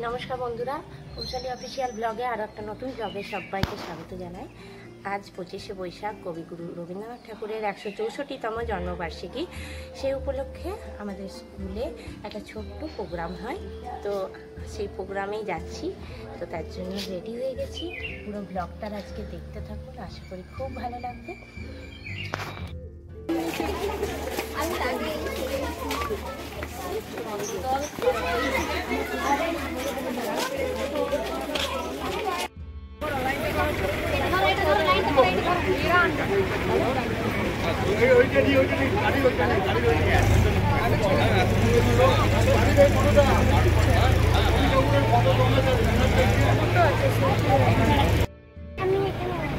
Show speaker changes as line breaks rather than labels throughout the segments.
নমস্কার বন্ধুরা, কৌশলী অফিসিয়াল ব্লগে আর একটা নতুন ব্লগে সবাইকে স্বাগত জানাই। আজ 25শে বৈশাখ কবিগুরু রবীন্দ্রনাথ ঠাকুরের 164তম জন্মবার্ষিকী। সেই উপলক্ষে আমাদের স্কুলে একটা ছোট্ট প্রোগ্রাম হয়, তো সেই প্রোগ্রামেই যাচ্ছি। তো তার জন্য রেডি হয়ে গেছি। পুরো ব্লগটা আজকে দেখতে থাকুন, আশা করি খুব ভালো লাগবে।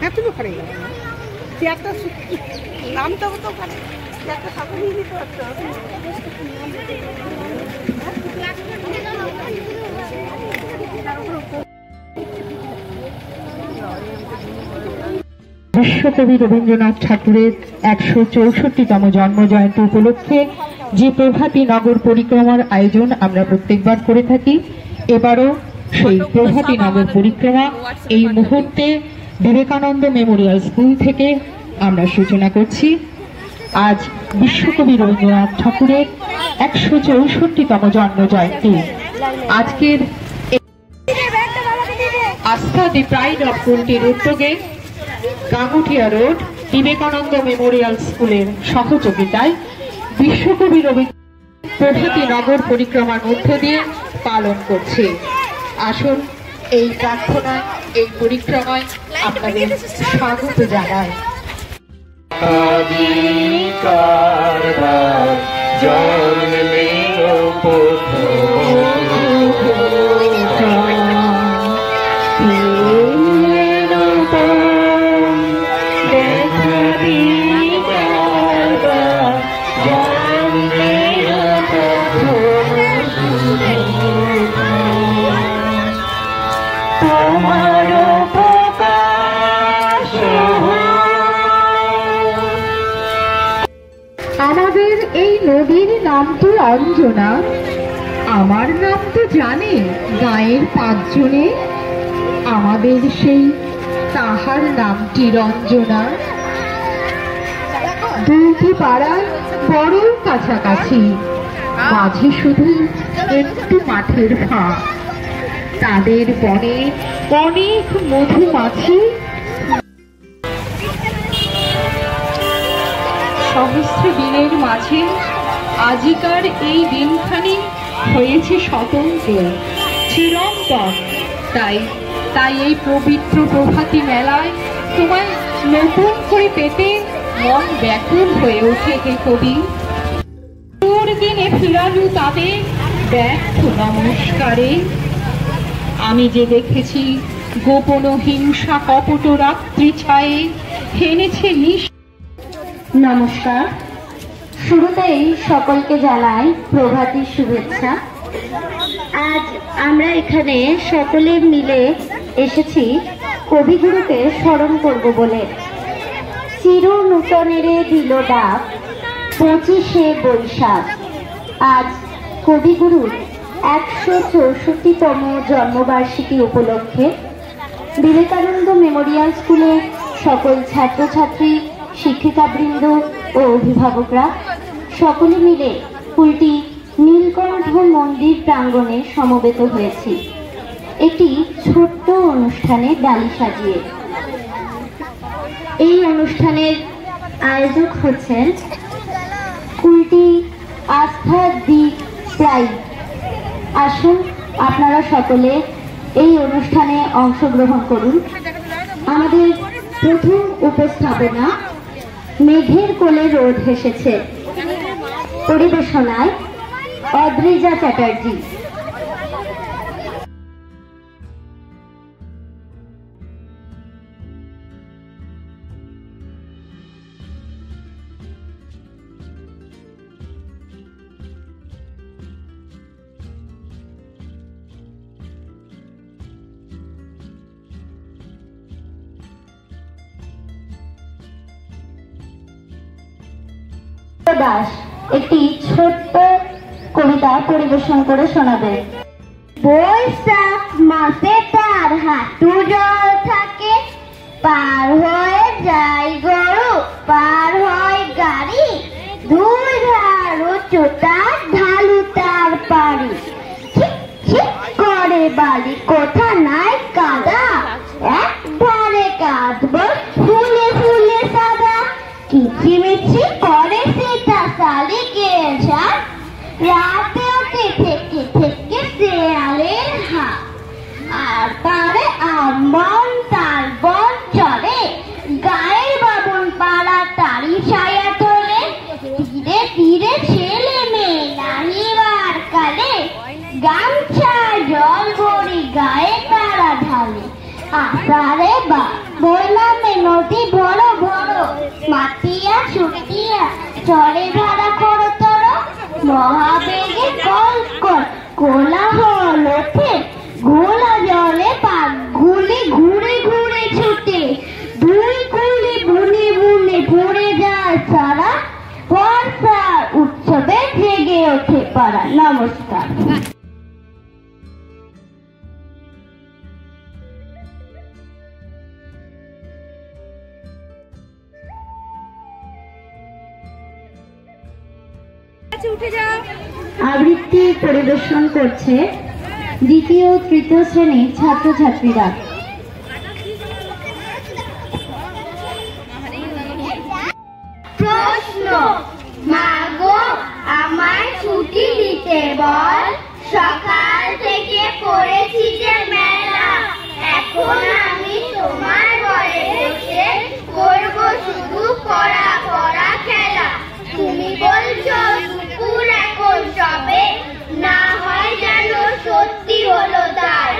হ্যাঁ, তুমি ওখানে চেয়ারটা নামতে হবে তো, ওখানে চেয়ারটা সাথে নিয়ে নিতে পারতো।
বিশ্বকবি রবীন্দ্রনাথ ঠাকুরের 164তম জন্মজয়ন্তী উপলক্ষে যে প্রভাতী নগর পরিক্রমার আয়োজন আমরা প্রত্যেকবার করে থাকি, এবারও সেই প্রভাতী নগর পরিক্রমা এই মুহূর্তে বিবেকানন্দ মেমোরিয়াল স্কুল থেকে আমরা সূচনা করছি। আজ বিশ্বকবি রবীন্দ্রনাথ ঠাকুরের 164তম জন্মজয়ন্তী। আজকের আস্থা দি প্রাইড অফ কুলটির উদ্যোগে গাঙ্গুটিয়া রোড বিবেকানন্দ মেমোরিয়াল স্কুলের সহযোগিতায় বিশ্বকবি রবীন্দ্রনাথ প্রভাতী নগর পরিক্রমার মধ্য দিয়ে পালন করছে। আসুন এই প্রার্থনা, এই পরিক্রমায় আপনাদের স্বাগত জানাই। আমাদের এই নদীর নাম তো অঞ্জনা, আমার নাম তো জানে গায়ের 5 জনে, আমাদের সেই তাহার নামটি রঞ্জনা। দুইটি পাড়ার বড় কাছাকাছি, মাঝে শুধু একটু মাঠের ফাঁক, তাদের বনে অনেক মধুমাছি। সহস্র দিনের মাঝে আজিকার এই দিনখানি হয়েছে স্বতন্ত্র, চিরন্তন। তাই এই পবিত্র প্রভাতী মেলায় তোমায় নতুন করে পেতে মন ব্যাকুল হয়ে ওঠে হে কবি। তোর দিনে ফিরালু তাদের ব্যর্থ নমস্কারে। আমি যে দেখেছি গোপন হিংসা কপট রাত্রি ছায়ে হেনেছে নিশ।
নমস্কার, শুরুতেই সকলকে জানাই প্রভাতীর শুভেচ্ছা। আজ আমরা এখানে সকলে মিলে এসেছি কবিগুরুকে স্মরণ করব বলে। চির নূতনের দিল ডাক 25শে বৈশাখ। আজ কবিগুরুর 164তম জন্মবার্ষিকী উপলক্ষে বিবেকানন্দ মেমোরিয়াল স্কুলে সকল ছাত্রছাত্রী, শিক্ষিকাবৃন্দ ও অভিভাবকরা সকলে মিলে কুলটি নীলকণ্ঠ মন্দির প্রাঙ্গণে সমবেত হয়েছি একটি ছোট্ট অনুষ্ঠানে ডালি সাজিয়ে। এই অনুষ্ঠানের আয়োজক হচ্ছেন কুলটি আস্থা দি প্রাইড। আসুন আপনারা সকলে এই অনুষ্ঠানে অংশগ্রহণ করুন। আমাদের প্রথম উপস্থাপনা মেঘের কোলে রোদ হেসেছে, পরিবেশনায় অদ্রিজা চ্যাটার্জি। দাস একটি ছোট্ট কবিতা পরিবেশন করে শোনাবে। বৈশাখ মাসে তার হাঁটু জল থাকে, পার হয়ে যায় গরু, পার হয় গাড়ি, দুই ধার উচ্চতার ঢালু তার পাড়ি। ঠিক ঠিক করে বালি, কোথা নাই কাদা, এক ধারে কাঁদবো ফুলে ফুলে সাদা। কিচিমিচি করে সেটা শালিকের ঝাঁক, রাতে ওঠে থেকে থেকে শেয়ালের হাঁক। আর পারে আমবন তার বন চলে, গায়ের বাবন পাড়া তারি ছায়া তোলে। ধীরে ধীরে ছেলে মেয়ে নাহিবার কালে, গামছা জল ভরি গায়ে তারা ঢালে। আষাঢ়ে বইলামে নদী বড় বড়, মাতিয়া ছুটিয়া চলে ধারা করতর। মহাবেগে কল কল কোলাহল ওঠে, ঘোলা জলে পাকগুলি ঘুরে ঘুরে ছুটে। দুই কুলি বুনে বুনে পড়ে যায় সারা, বর্ষার উৎসবে জেগে ওঠে পাড়া। নমস্কার। আবৃত্তি পরিবেশন করছে দ্বিতীয় তৃতীয় শ্রেণীর ছাত্রছাত্রীরা। প্রশ্ন, মাগো আমায় ছুটি দিতে বল, সকাল থেকে পড়েছি যে মেলা, এখন আমি তোমার ঘরে বসে করব শুধু পড়া পড়া খেলা। তুমি বলছো দুপুর এখন সবে, না হয় যেন সত্যি হলো তাই।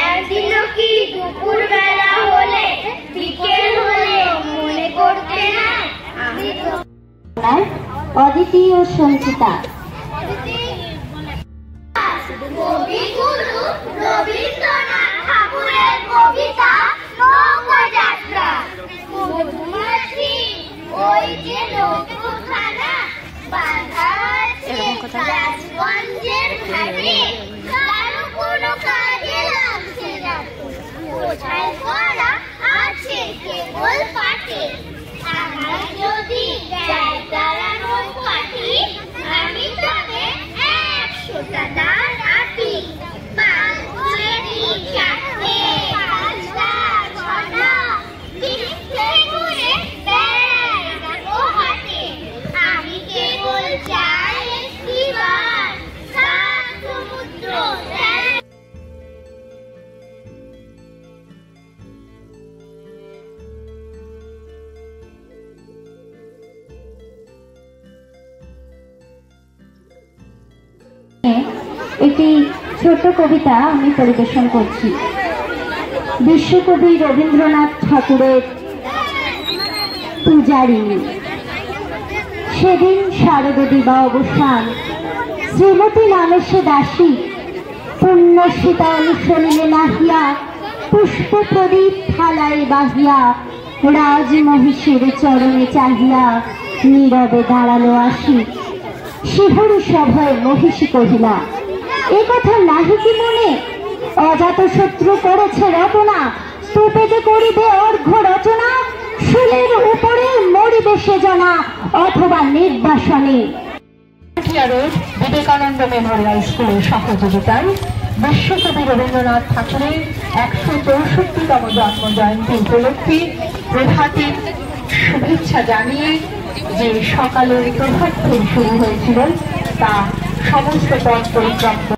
একদিনও কি দুপুর বেলা হলে বিকেল হলে মনে করতে না আমি তো। অদিতি ও সঞ্চিতা। কবিগুরু রবীন্দ্রনাথ ঠাকুরের কবিতা নৌকাযাত্রা। মধুমাছি ওই যে নৌকোখানা বাঁধা আছে রাজগঞ্জের ঘাটে, কারো কোনো কাজে লাগছে না, কোথায় করা আছে কেবল পাটে। আমার যদি যাই তারা নৌকাটি, আমি তবে 100টা দান আটি। পাঁচ করে দিই চারটে, পাঁচটা ছটা, তিনটে ঘুরে বেড়াই না গো হাটে। আমি কেবল চাই একটিবার সাত সমুদ্র একটি ছোট কবিতা আমি পরিবেশন করছি। বিশ্বকবি রবীন্দ্রনাথ ঠাকুরের পূজারিণী। সেদিন শারদ দিবা অবসান, শ্রীমতী নামে সে দাসী, পুণ্য শীতল শরীরে নাহিয়া, পুষ্প প্রদীপ থালাই বাহিয়া, রাজ মহিষের চরণে চাহিয়া নীরবে দাঁড়ালো আসি। শিহরি সভায় মহিষী কহিলা, এ কথা নাহি কি মনে, অজাত শত্রু করেছে রটনা, স্তূপেতে করিবে অর্ঘ্য রচনা, শুলের উপরে মরিবে সে জনা, অথবা নির্বাসনে।
বিবেকানন্দ মেমোরিয়াল স্কুলের সহযোগিতায় বিশ্বকবি রবীন্দ্রনাথ ঠাকুরের 164তম জন্ম জয়ন্তী উপলক্ষে প্রভাতের শুভেচ্ছা জানিয়ে যে সকালের প্রভাত থেকে শুরু হয়েছিল তা সমস্ত পথ পরিক্রম করে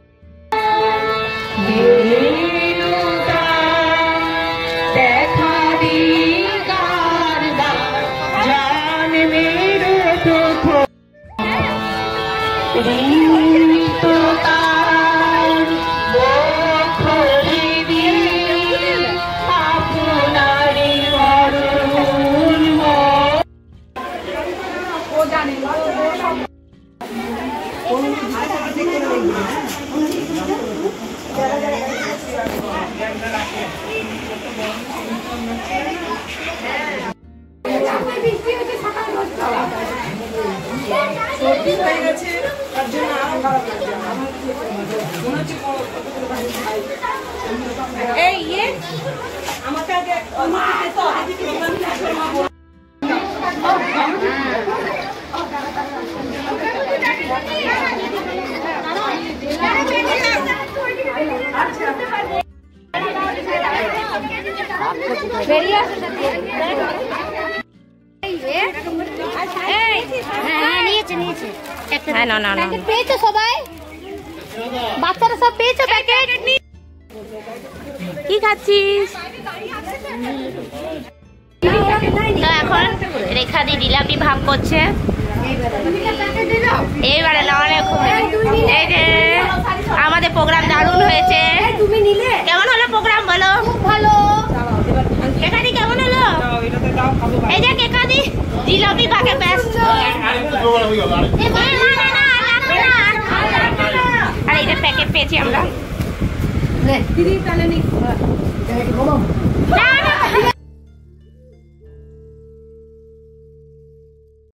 দিন হয়ে গেছে, তার জন্য আরো খারাপ লাগছে। আমার মনে হচ্ছে এই ইয়ে আমাকে আগে অনুমতি দিতে হবে, এদিকে প্রোগ্রাম শেষ করে মা বলবে।
পেয়েছো সবাই? বাচ্চারা সব পেয়েছো প্যাকেট?
কি খাচ্ছিস? তো এখন রেখা দি জিলাপি ভাগ করছে। এইবারে এই যে আমাদের প্রোগ্রাম দারুণ হয়েছে। কেমন হলো প্রোগ্রাম বলো?
ভালো।
কেকাদি কেমন হলো? এই যে কেকাদি জিলাপি ভাগে ব্যস্ত। আর এই যে প্যাকেট পেয়েছি আমরা।
দিদি তাহলে নি
না, না।